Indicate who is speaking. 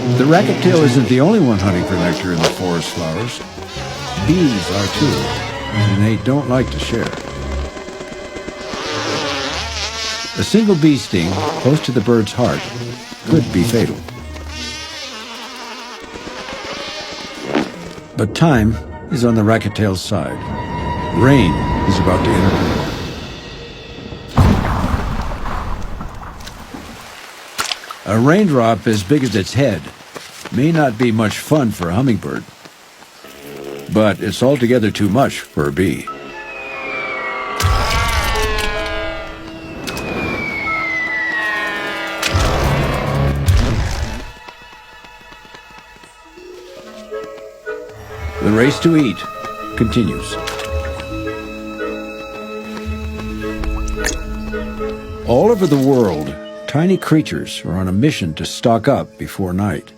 Speaker 1: The rackettail isn't the only one hunting for nectar in the forest flowers. Bees are too, and they don't like to share. A single bee sting close to the bird's heart could be fatal. But time is on the rackettail's side. Rain is about to intervene. A raindrop as big as its head may not be much fun for a hummingbird, but it's altogether too much for a bee. The race to eat continues. All over the world, tiny creatures are on a mission to stock up before night.